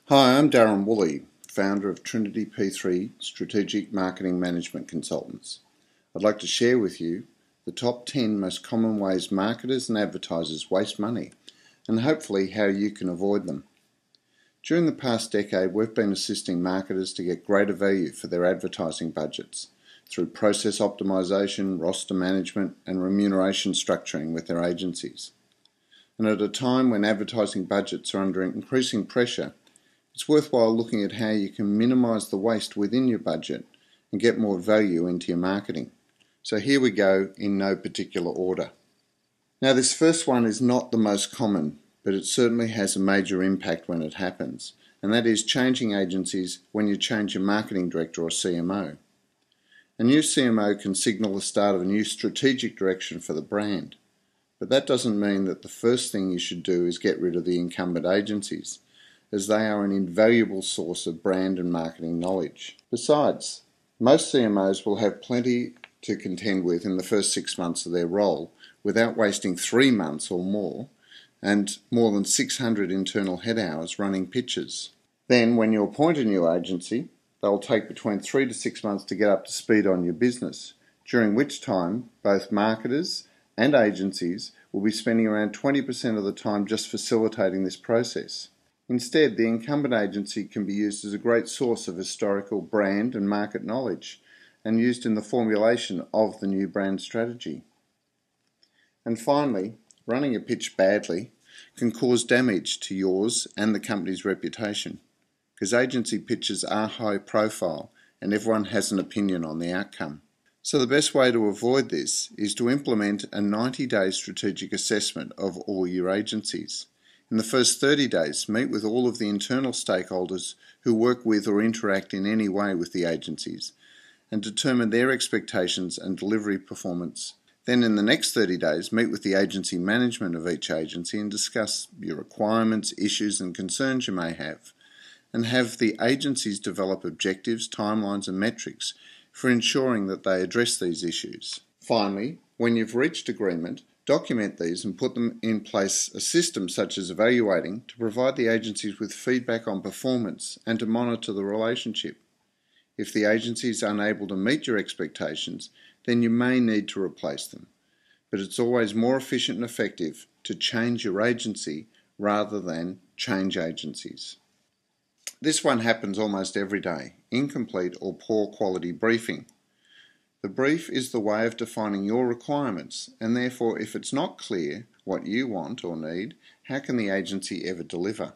Hi, I'm Darren Woolley, founder of Trinity P3 Strategic Marketing Management Consultants. I'd like to share with you the top 10 most common ways marketers and advertisers waste money and hopefully how you can avoid them. During the past decade, we've been assisting marketers to get greater value for their advertising budgets through process optimization, roster management, and remuneration structuring with their agencies. And at a time when advertising budgets are under increasing pressure, it's worthwhile looking at how you can minimise the waste within your budget and get more value into your marketing. So here we go in no particular order. Now this first one is not the most common, but it certainly has a major impact when it happens, and that is changing agencies when you change your marketing director or CMO. A new CMO can signal the start of a new strategic direction for the brand, but that doesn't mean that the first thing you should do is get rid of the incumbent agencies, as they are an invaluable source of brand and marketing knowledge. Besides, most CMOs will have plenty to contend with in the first 6 months of their role without wasting 3 months or more and more than 600 internal head hours running pitches. Then, when you appoint a new agency, they'll take between 3 to 6 months to get up to speed on your business, during which time both marketers and agencies will be spending around 20% of the time just facilitating this process. Instead, the incumbent agency can be used as a great source of historical brand and market knowledge and used in the formulation of the new brand strategy. And finally, running a pitch badly can cause damage to yours and the company's reputation, because agency pitches are high profile and everyone has an opinion on the outcome. So the best way to avoid this is to implement a 90-day strategic assessment of all your agencies. In the first 30 days, meet with all of the internal stakeholders who work with or interact in any way with the agencies and determine their expectations and delivery performance. Then in the next 30 days, meet with the agency management of each agency and discuss your requirements, issues and concerns you may have, and have the agencies develop objectives, timelines and metrics for ensuring that they address these issues. Finally, when you've reached agreement, document these and put them in place a system such as evaluating to provide the agencies with feedback on performance and to monitor the relationship. If the agency is unable to meet your expectations, then you may need to replace them. But it's always more efficient and effective to change your agency rather than change agencies. This one happens almost every day: incomplete or poor quality briefing. The brief is the way of defining your requirements, and therefore if it's not clear what you want or need, how can the agency ever deliver?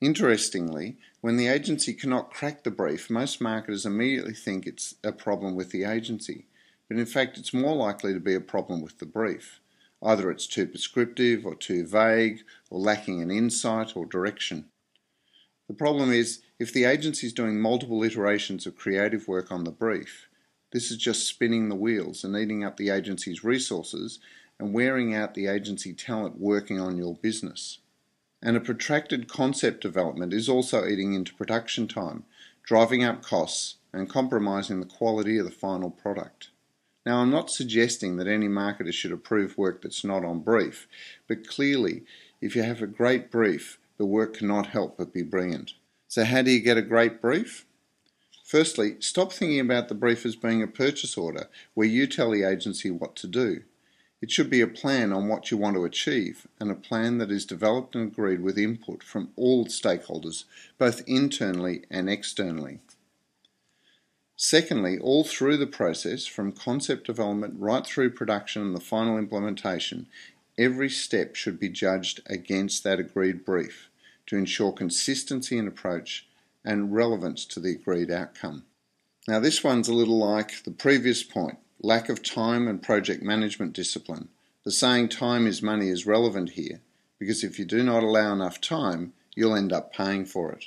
Interestingly, when the agency cannot crack the brief, most marketers immediately think it's a problem with the agency, but in fact it's more likely to be a problem with the brief. Either it's too prescriptive or too vague or lacking an insight or direction. The problem is, if the agency is doing multiple iterations of creative work on the brief, this is just spinning the wheels and eating up the agency's resources and wearing out the agency talent working on your business. And a protracted concept development is also eating into production time, driving up costs and compromising the quality of the final product. Now, I'm not suggesting that any marketer should approve work that's not on brief, but clearly, if you have a great brief, the work cannot help but be brilliant. So how do you get a great brief? Firstly, stop thinking about the brief as being a purchase order where you tell the agency what to do. It should be a plan on what you want to achieve, and a plan that is developed and agreed with input from all stakeholders, both internally and externally. Secondly, all through the process, from concept development right through production and the final implementation, every step should be judged against that agreed brief to ensure consistency in approach and relevance to the agreed outcome. Now this one's a little like the previous point: lack of time and project management discipline. The saying time is money is relevant here, because if you do not allow enough time, you'll end up paying for it.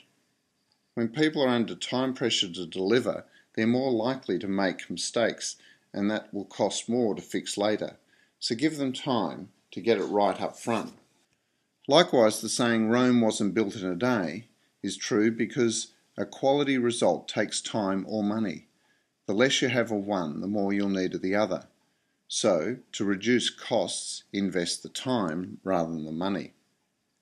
When people are under time pressure to deliver, they're more likely to make mistakes, and that will cost more to fix later. So give them time to get it right up front. Likewise, the saying Rome wasn't built in a day is true, because a quality result takes time or money. The less you have of one, the more you'll need of the other. So, to reduce costs, invest the time rather than the money.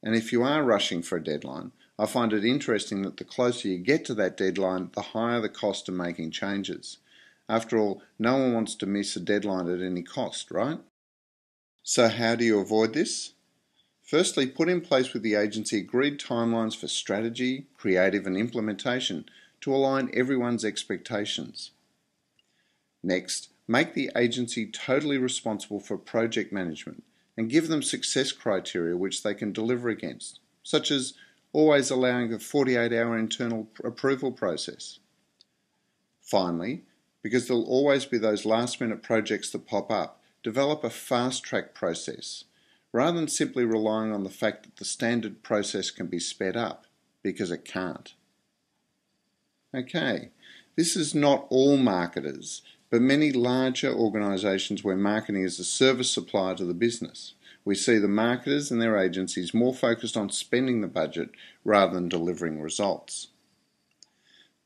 And if you are rushing for a deadline, I find it interesting that the closer you get to that deadline, the higher the cost of making changes. After all, no one wants to miss a deadline at any cost, right? So how do you avoid this? Firstly, put in place with the agency agreed timelines for strategy, creative and implementation to align everyone's expectations. Next, make the agency totally responsible for project management and give them success criteria which they can deliver against, such as always allowing a 48-hour internal approval process. Finally, because there'll always be those last-minute projects that pop up, develop a fast-track process, rather than simply relying on the fact that the standard process can be sped up, because it can't. Okay, this is not all marketers, but many larger organisations where marketing is a service supplier to the business. We see the marketers and their agencies more focused on spending the budget rather than delivering results.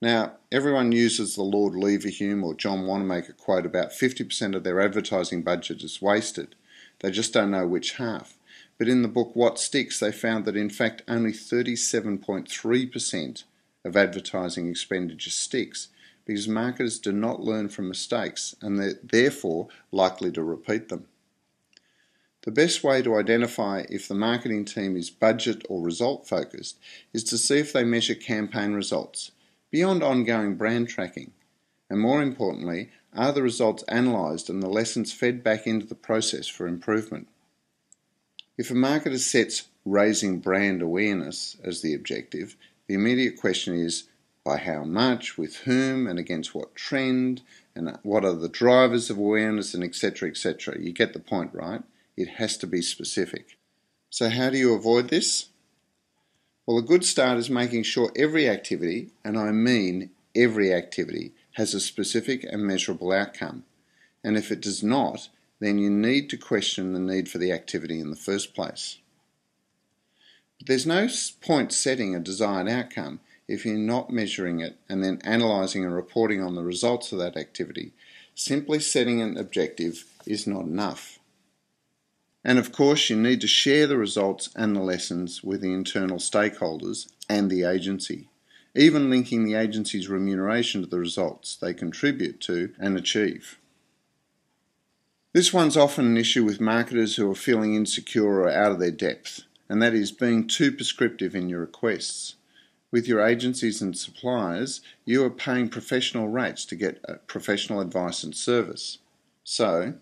Now, everyone uses the Lord Leverhulme or John Wanamaker quote about 50% of their advertising budget is wasted. They just don't know which half. But in the book What Sticks, they found that in fact only 37.3% of advertising expenditure sticks, because marketers do not learn from mistakes and they're therefore likely to repeat them. The best way to identify if the marketing team is budget or result focused is to see if they measure campaign results, beyond ongoing brand tracking. And more importantly, are the results analysed and the lessons fed back into the process for improvement? If a marketer sets raising brand awareness as the objective, the immediate question is by how much, with whom, and against what trend, and what are the drivers of awareness, and etc. etc. You get the point, right? It has to be specific. So how do you avoid this? Well, a good start is making sure every activity, and I mean every activity, has a specific and measurable outcome. And if it does not, then you need to question the need for the activity in the first place. But there's no point setting a desired outcome if you're not measuring it and then analysing and reporting on the results of that activity. Simply setting an objective is not enough. And of course, you need to share the results and the lessons with the internal stakeholders and the agency, even linking the agency's remuneration to the results they contribute to and achieve. This one's often an issue with marketers who are feeling insecure or out of their depth, and that is being too prescriptive in your requests. With your agencies and suppliers, you are paying professional rates to get professional advice and service. So,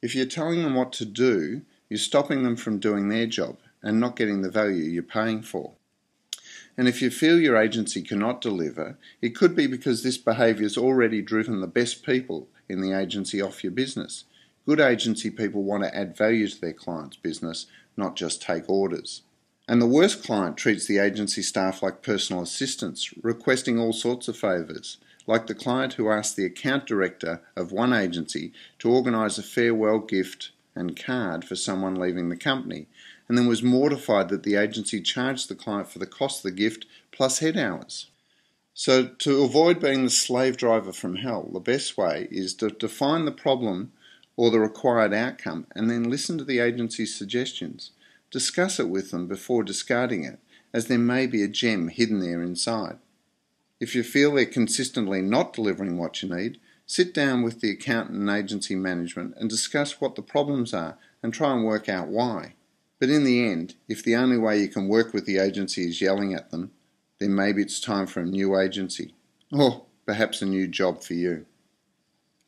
if you're telling them what to do, you're stopping them from doing their job and not getting the value you're paying for. And if you feel your agency cannot deliver, it could be because this behaviour has already driven the best people in the agency off your business. Good agency people want to add value to their client's business, not just take orders. And the worst client treats the agency staff like personal assistants, requesting all sorts of favours, like the client who asked the account director of one agency to organise a farewell gift and card for someone leaving the company, and then was mortified that the agency charged the client for the cost of the gift plus head hours. So to avoid being the slave driver from hell, the best way is to define the problem or the required outcome and then listen to the agency's suggestions. Discuss it with them before discarding it, as there may be a gem hidden there inside. If you feel they're consistently not delivering what you need, sit down with the accountant and agency management and discuss what the problems are and try and work out why. But in the end, if the only way you can work with the agency is yelling at them, then maybe it's time for a new agency, or perhaps a new job for you.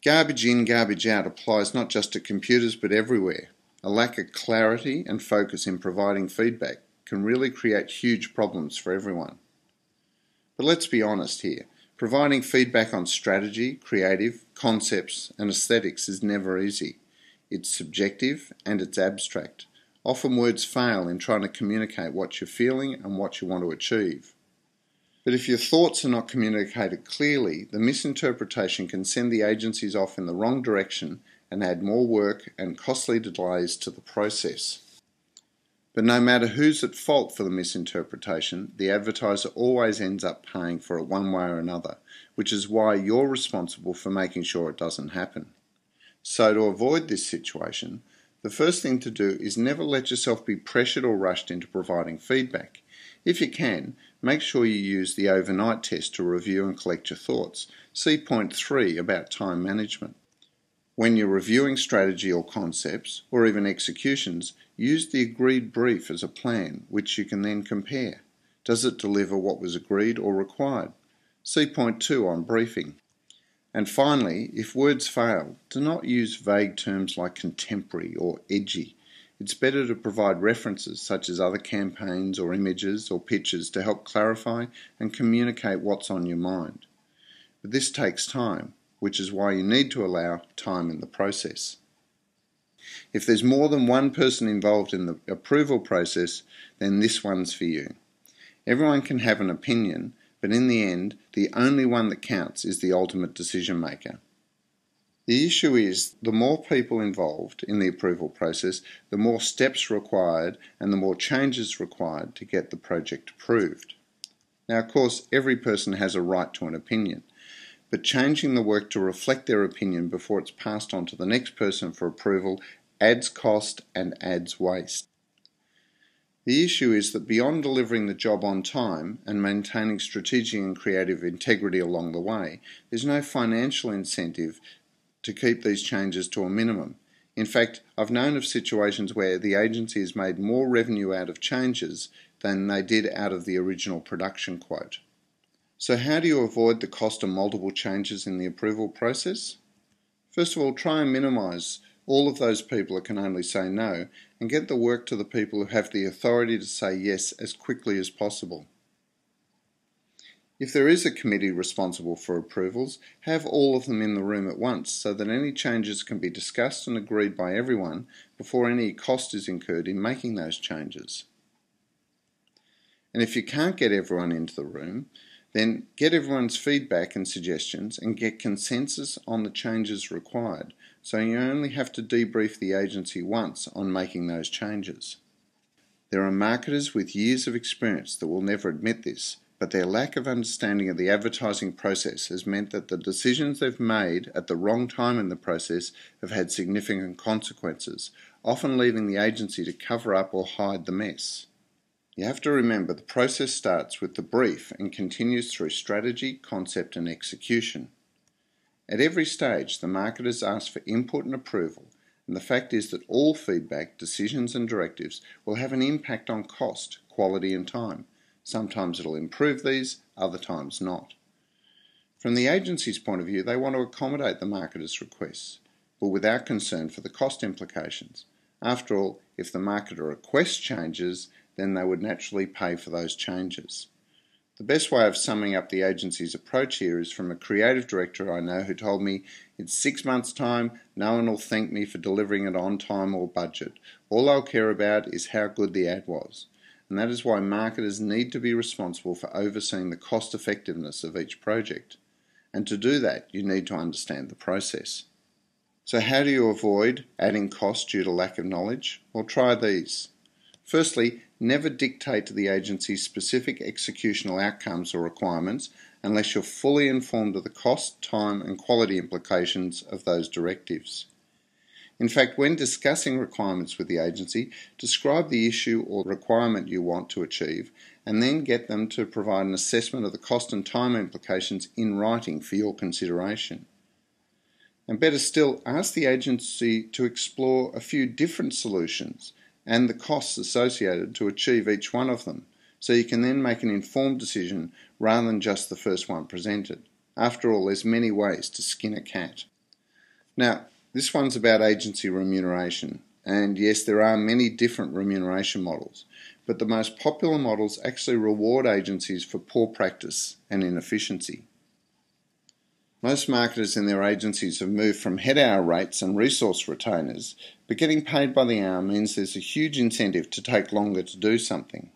Garbage in, garbage out applies not just to computers but everywhere. A lack of clarity and focus in providing feedback can really create huge problems for everyone. But let's be honest here. Providing feedback on strategy, creative, concepts and aesthetics is never easy. It's subjective and it's abstract. Often words fail in trying to communicate what you're feeling and what you want to achieve. But if your thoughts are not communicated clearly, the misinterpretation can send the agencies off in the wrong direction and add more work and costly delays to the process. But no matter who's at fault for the misinterpretation, the advertiser always ends up paying for it one way or another, which is why you're responsible for making sure it doesn't happen. So to avoid this situation, The first thing to do is never let yourself be pressured or rushed into providing feedback. If you can, make sure you use the overnight test to review and collect your thoughts. See point 3 about time management. When you're reviewing strategy or concepts, or even executions, use the agreed brief as a plan, which you can then compare. Does it deliver what was agreed or required? See point 2 on briefing. And finally, if words fail, do not use vague terms like contemporary or edgy. It's better to provide references such as other campaigns or images or pictures to help clarify and communicate what's on your mind. But this takes time, which is why you need to allow time in the process. If there's more than one person involved in the approval process, then this one's for you. Everyone can have an opinion, but in the end, the only one that counts is the ultimate decision maker. The issue is, the more people involved in the approval process, the more steps required and the more changes required to get the project approved. Now, of course, every person has a right to an opinion, but changing the work to reflect their opinion before it's passed on to the next person for approval adds cost and adds waste. The issue is that beyond delivering the job on time and maintaining strategic and creative integrity along the way, there's no financial incentive to keep these changes to a minimum. In fact, I've known of situations where the agency has made more revenue out of changes than they did out of the original production quote. So how do you avoid the cost of multiple changes in the approval process? First of all, try and minimise all of those people that can only say no, and get the work to the people who have the authority to say yes as quickly as possible. If there is a committee responsible for approvals, have all of them in the room at once so that any changes can be discussed and agreed by everyone before any cost is incurred in making those changes. And if you can't get everyone into the room, then get everyone's feedback and suggestions and get consensus on the changes required, so you only have to debrief the agency once on making those changes. There are marketers with years of experience that will never admit this, but their lack of understanding of the advertising process has meant that the decisions they've made at the wrong time in the process have had significant consequences, often leaving the agency to cover up or hide the mess. You have to remember the process starts with the brief and continues through strategy, concept and execution. At every stage, the marketers ask for input and approval, and the fact is that all feedback, decisions and directives will have an impact on cost, quality and time. Sometimes it'll improve these, other times not. From the agency's point of view, they want to accommodate the marketer's requests, but without concern for the cost implications. After all, if the marketer requests changes, then they would naturally pay for those changes. The best way of summing up the agency's approach here is from a creative director I know who told me, "In 6 months' time, no one will thank me for delivering it on time or budget. All I'll care about is how good the ad was." And that is why marketers need to be responsible for overseeing the cost effectiveness of each project. And to do that, you need to understand the process. So how do you avoid adding cost due to lack of knowledge? Well, try these. Firstly, never dictate to the agency's specific executional outcomes or requirements unless you're fully informed of the cost, time and quality implications of those directives. In fact, when discussing requirements with the agency, describe the issue or requirement you want to achieve and then get them to provide an assessment of the cost and time implications in writing for your consideration. And better still, ask the agency to explore a few different solutions and the costs associated to achieve each one of them, so you can then make an informed decision rather than just the first one presented. After all, there's many ways to skin a cat. Now, this one's about agency remuneration, and yes, there are many different remuneration models, but the most popular models actually reward agencies for poor practice and inefficiency. Most marketers in their agencies have moved from head hour rates and resource retainers, but getting paid by the hour means there's a huge incentive to take longer to do something.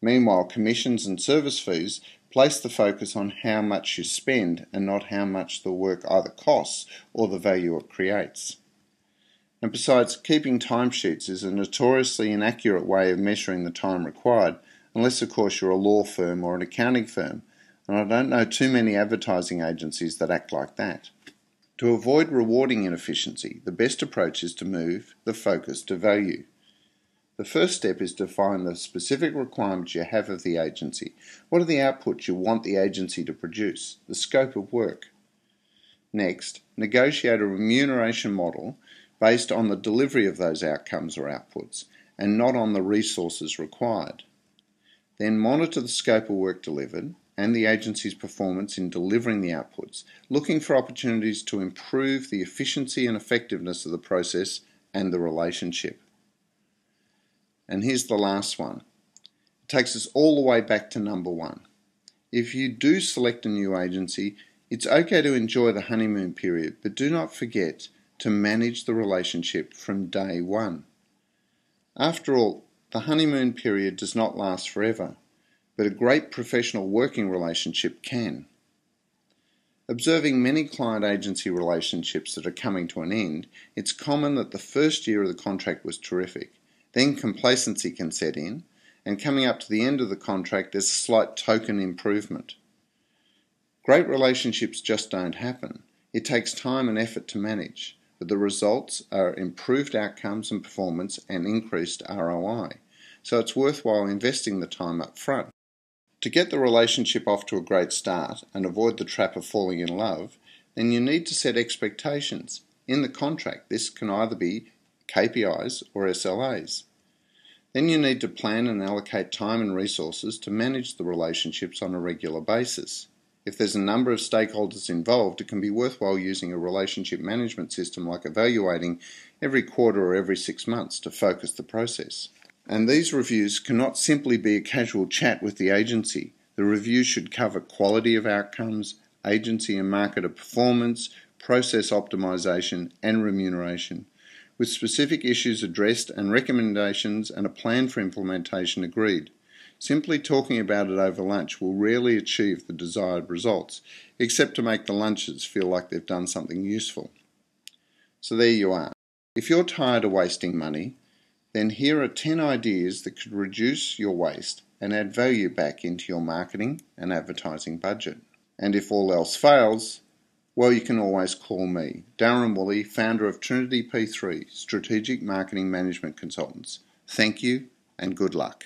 Meanwhile, commissions and service fees place the focus on how much you spend and not how much the work either costs or the value it creates. And besides, keeping timesheets is a notoriously inaccurate way of measuring the time required, unless of course you're a law firm or an accounting firm, and I don't know too many advertising agencies that act like that. To avoid rewarding inefficiency, the best approach is to move the focus to value. The first step is to define the specific requirements you have of the agency. What are the outputs you want the agency to produce? The scope of work. Next, negotiate a remuneration model based on the delivery of those outcomes or outputs and not on the resources required. Then monitor the scope of work delivered and the agency's performance in delivering the outputs, looking for opportunities to improve the efficiency and effectiveness of the process and the relationship. And here's the last one. It takes us all the way back to number one. If you do select a new agency, it's okay to enjoy the honeymoon period, but do not forget to manage the relationship from day one. After all, the honeymoon period does not last forever, but a great professional working relationship can. Observing many client-agency relationships that are coming to an end, it's common that the first year of the contract was terrific. Then complacency can set in, and coming up to the end of the contract, there's a slight token improvement. Great relationships just don't happen. It takes time and effort to manage, but the results are improved outcomes and performance and increased ROI. So it's worthwhile investing the time up front. To get the relationship off to a great start and avoid the trap of falling in love, then you need to set expectations. In the contract, this can either be KPIs or SLAs. Then you need to plan and allocate time and resources to manage the relationships on a regular basis. If there's a number of stakeholders involved, it can be worthwhile using a relationship management system like evaluating every quarter or every 6 months to focus the process. And these reviews cannot simply be a casual chat with the agency. The review should cover quality of outcomes, agency and marketer performance, process optimization and remuneration, with specific issues addressed and recommendations and a plan for implementation agreed. Simply talking about it over lunch will rarely achieve the desired results, except to make the lunches feel like they've done something useful. So there you are. If you're tired of wasting money, then here are 10 ideas that could reduce your waste and add value back into your marketing and advertising budget. And if all else fails, well, you can always call me, Darren Woolley, founder of Trinity P3, Strategic Marketing Management Consultants. Thank you and good luck.